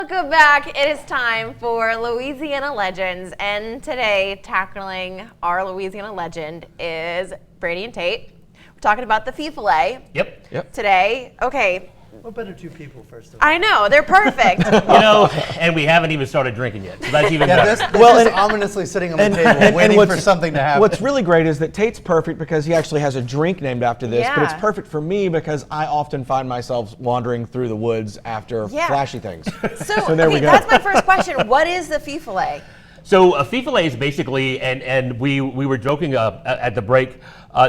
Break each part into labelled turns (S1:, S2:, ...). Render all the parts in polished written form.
S1: Welcome back. It is time for Louisiana Legends, and today, tackling our Louisiana legend is Brady and Tait. We're talking about the Fifolet.
S2: Yep.
S1: Today, okay.
S3: What better two people, first of all?
S1: I know, they're perfect.
S2: And we haven't even started drinking yet, so that's even better.
S3: This is ominously sitting on the table, waiting for something to happen.
S4: What's really great is that Tait's perfect because he actually has a drink named after this, but it's
S1: Yeah.
S4: perfect for me because I often find myself wandering through the woods after flashy things.
S1: So
S4: there we go.
S1: That's my first question. What is the Fifolet?
S2: So a Fifolet is basically, and we were joking at the break,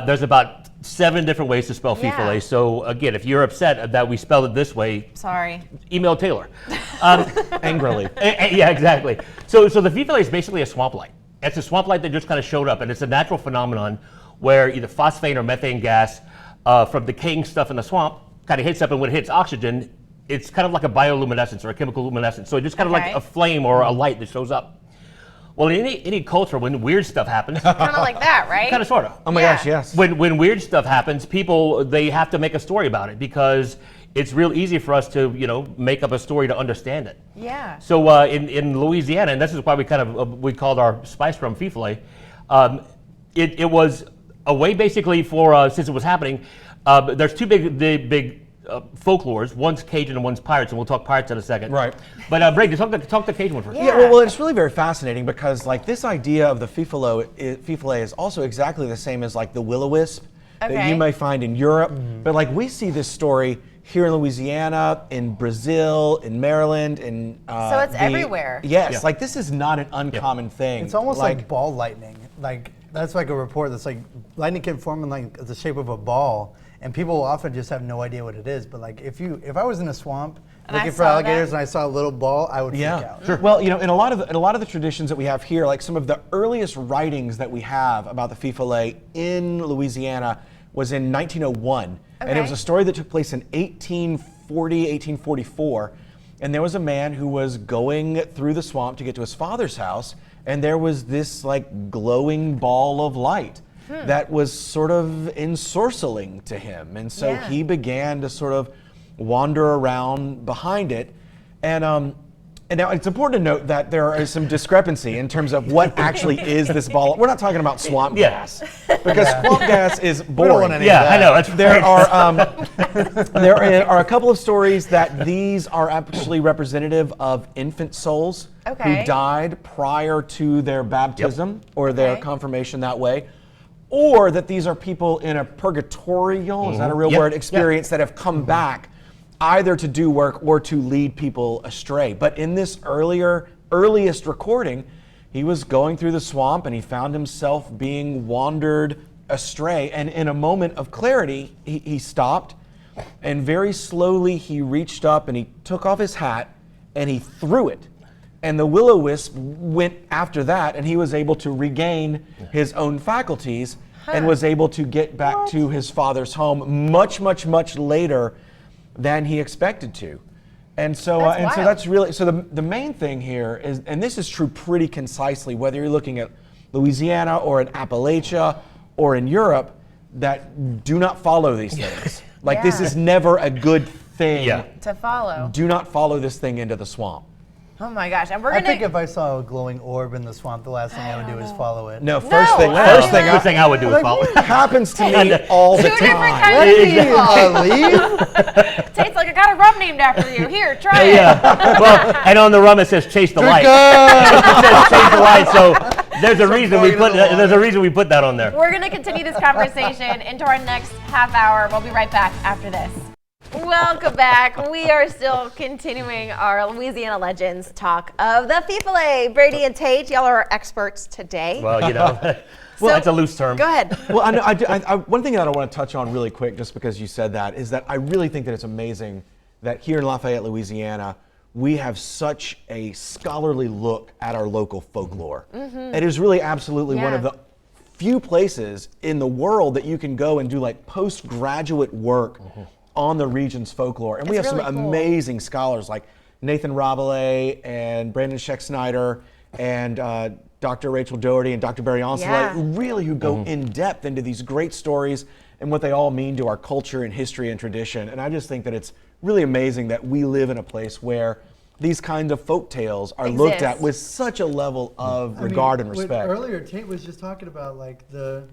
S2: there's about 7 different ways to spell
S1: Yeah.
S2: Fifolet. So again, if you're upset that we spelled it this way,
S1: Sorry.
S2: email Taylor.
S4: Angrily.
S2: Yeah, exactly. So the Fifolet is basically a swamp light. It's a swamp light that just kind of showed up, and it's a natural phenomenon where either phosphate or methane gas from decaying stuff in the swamp kind of hits up, and when it hits oxygen, it's kind of like a bioluminescence or a chemical luminescence. So it's just kind of like a flame or a light that shows up. Well, in any culture, when weird stuff happens,
S1: Kind of like that, right?
S2: kind of sort of.
S4: Oh my gosh, yes.
S2: When weird stuff happens, people, they have to make a story about it because it's real easy for us to, make up a story to understand it.
S1: Yeah.
S2: So in Louisiana, and this is why we called our spice rum Fifolet, it was a way basically for, since it was happening, there's two big folklores. One's Cajun and one's Pirates, and we'll talk Pirates in a second.
S4: Right.
S2: But Brady, talk the Cajun one first.
S1: Yeah.
S4: Well, it's really very fascinating because this idea of the Fifolet is also exactly the same as the will-o-wisp that you may find in Europe. Mm-hmm. But we see this story here in Louisiana, in Brazil, in Maryland, in
S1: So it's everywhere.
S4: Yes, this is not an uncommon thing.
S3: It's almost like ball lightning. That's like a report that's lightning can form in the shape of a ball, and people often just have no idea what it is. But if I was in a swamp
S1: And
S3: looking
S1: I
S3: for
S1: saw
S3: alligators
S1: that.
S3: and I saw a little ball, I would freak out.
S4: Sure. Well, in a lot of the traditions that we have here, some of the earliest writings that we have about the Fifolet in Louisiana was in 1901, and it was a story that took place in 1844, and there was a man who was going through the swamp to get to his father's house, and there was this glowing ball of light that was sort of ensorceling to him, and so he began to sort of wander around behind it, and now it's important to note that there is some discrepancy in terms of what actually is this ball. We're not talking about swamp gas, because swamp gas is boring.
S2: I know. That's
S4: There are a couple of stories that these are actually representative of infant souls who died prior to their baptism or their confirmation that way, or that these are people in a purgatorial, is that a real word, experience that have come back either to do work or to lead people astray. But in this earliest recording, he was going through the swamp and he found himself being wandered astray. And in a moment of clarity, he stopped, and very slowly he reached up and he took off his hat and he threw it. And the will-o-wisp went after that, and he was able to regain his own faculties and was able to get back to his father's home much, much, much later than he expected to. And so so that's really, so the main thing here is, and this is true pretty concisely, whether you're looking at Louisiana or in Appalachia or in Europe, that do not follow these things. This is never a good thing
S1: To follow.
S4: Do not follow this thing into the swamp.
S1: Oh my gosh. And we're
S3: I
S1: going
S3: think
S1: to...
S3: if I saw a glowing orb in the swamp, the last thing I would do is follow it.
S4: No, first thing
S2: I would do is follow.
S4: it happens to me all the
S1: Two different
S4: time.
S1: kinds of people.
S3: Leave?
S1: Tate's like, I got a rum named after you. Here, try it.
S2: Yeah. Well, and on the rum it says chase the light. It says chase the light. So there's a reason we put that on there.
S1: We're going to continue this conversation into our next half hour. We'll be right back after this. Welcome back. We are still continuing our Louisiana Legends talk of the Fifolet. Brady and Tait, y'all are our experts today.
S2: Well, that's a loose term.
S1: Go ahead.
S4: Well, one thing that I want to touch on really quick, just because you said that, is that I really think that it's amazing that here in Lafayette, Louisiana, we have such a scholarly look at our local folklore. Mm-hmm. It is really absolutely one of the few places in the world that you can go and do postgraduate work on the region's folklore. And we have
S1: really
S4: some
S1: cool.
S4: amazing scholars like Nathan Rabelais and Brandon Scheck-Snyder and Dr. Rachel Doherty and Dr. Barry Onsley, who go in depth into these great stories and what they all mean to our culture and history and tradition. And I just think that it's really amazing that we live in a place where these kind of folk tales are looked at with such a level of regard and respect.
S3: Earlier, Tait was just talking about like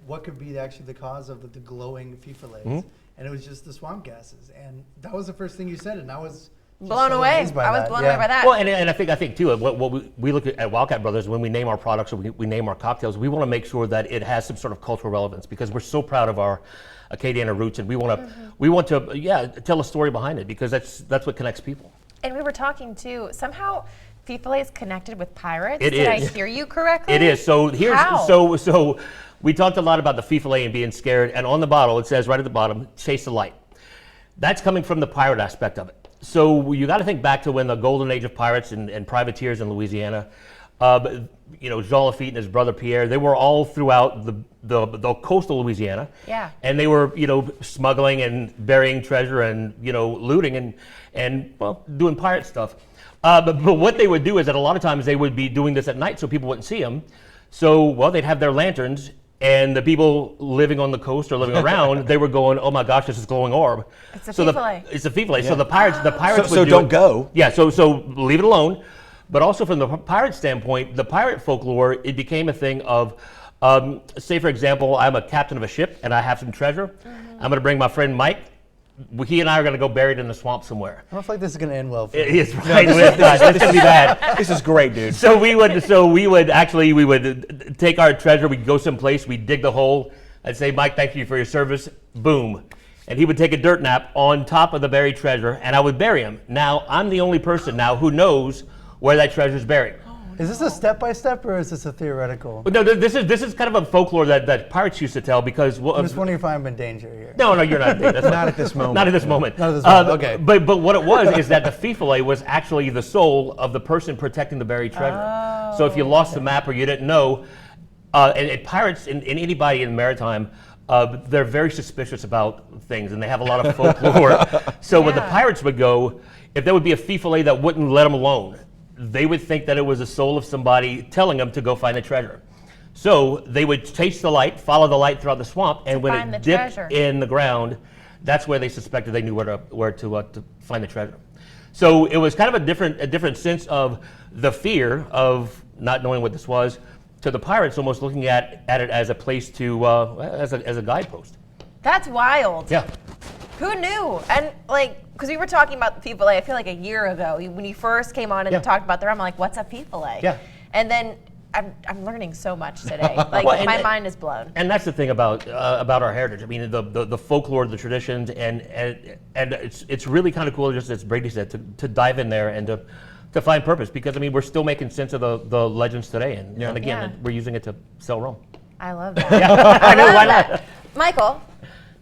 S3: what could be actually the cause of the glowing Fifolets, and it was just the swamp gases, and that was the first thing you said, and I was
S1: blown away. I was blown away by that.
S2: Well, and I think too, what we look at Wildcat Brothers, when we name our products or we name our cocktails, we want to make sure that it has some sort of cultural relevance, because we're so proud of our Acadiana roots, and we want to tell a story behind it, because that's what connects people.
S1: And we were talking too, somehow Fifolet is connected with pirates.
S2: It
S1: Did I
S2: is.
S1: hear you correctly?
S2: It is. So here's
S1: How?
S2: so we talked a lot about the Fifolet and being scared, and on the bottle it says right at the bottom, chase the light. That's coming from the pirate aspect of it. So you got to think back to when the golden age of pirates and privateers in Louisiana. Jean Lafitte and his brother Pierre, they were all throughout the coastal Louisiana.
S1: Yeah.
S2: And they were, smuggling and burying treasure and, looting and doing pirate stuff. But what they would do is that a lot of times they would be doing this at night so people wouldn't see them. So, they'd have their lanterns, and the people living on the coast or living around, they were going, "Oh my gosh, this is glowing orb."
S1: It's a Fifolet.
S2: It's a Fifolet. Yeah. So the pirates
S4: So
S2: would
S4: don't go.
S2: Yeah, so leave it alone. But also from the pirate standpoint, the pirate folklore, it became a thing of, say for example, I'm a captain of a ship and I have some treasure. I'm going to bring my friend Mike. He and I are going to go bury it in the swamp somewhere.
S3: I don't feel like this is going to end well for you.
S2: It's right. It's going to be bad.
S4: This is great, dude.
S2: So we would take our treasure, we'd go someplace, we'd dig the hole. I'd say, "Mike, thank you for your service." Boom. And he would take a dirt nap on top of the buried treasure, and I would bury him. Now, I'm the only person now who knows where that treasure's buried.
S3: Is this a step-by-step, or is this a theoretical?
S2: But no, this is kind of a folklore that pirates used to tell, because
S3: I'm just wondering if I'm in danger here.
S2: No, you're not. That's
S4: Not at this moment.
S2: Not at this moment.
S3: Not at this moment. Okay.
S2: But what it was is that the Fifolet was actually the soul of the person protecting the buried treasure. So if you lost the map or you didn't know, and pirates and anybody in the maritime, they're very suspicious about things, and they have a lot of folklore. So when the pirates would go, if there would be a Fifolet that wouldn't let them alone, they would think that it was the soul of somebody telling them to go find the treasure. So they would chase the light, follow the light throughout the swamp, and when it dipped in the ground, that's where they suspected they knew where to find the treasure. So it was kind of a different sense of the fear of not knowing what this was, to the pirates almost looking at it as a place to as a guidepost.
S1: That's wild.
S2: Yeah.
S1: Who knew? And because we were talking about the Fifolet, I feel like a year ago, when you first came on and talked about the rum, I'm like, "What's a Fifolet?"
S2: Yeah.
S1: And then I'm learning so much today. My mind is blown.
S2: And that's the thing about our heritage. I mean, the folklore, the traditions, and it's really kind of cool, just as Brady said, to dive in there and to find purpose, because I mean, we're still making sense of the legends today, and again, we're using it to sell rum.
S1: I love that.
S2: I know, why not?
S1: Michael,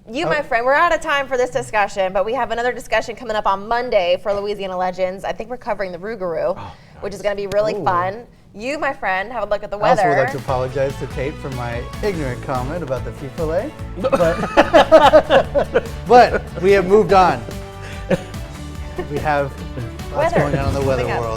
S1: my friend, we're out of time for this discussion, but we have another discussion coming up on Monday for Louisiana Legends. I think we're covering the Rougarou, which is going to be really fun. You, my friend, have a look at the weather.
S3: I also would like to apologize to Tait for my ignorant comment about the Fifolet, but we have moved on. We have lots going on in the weather world.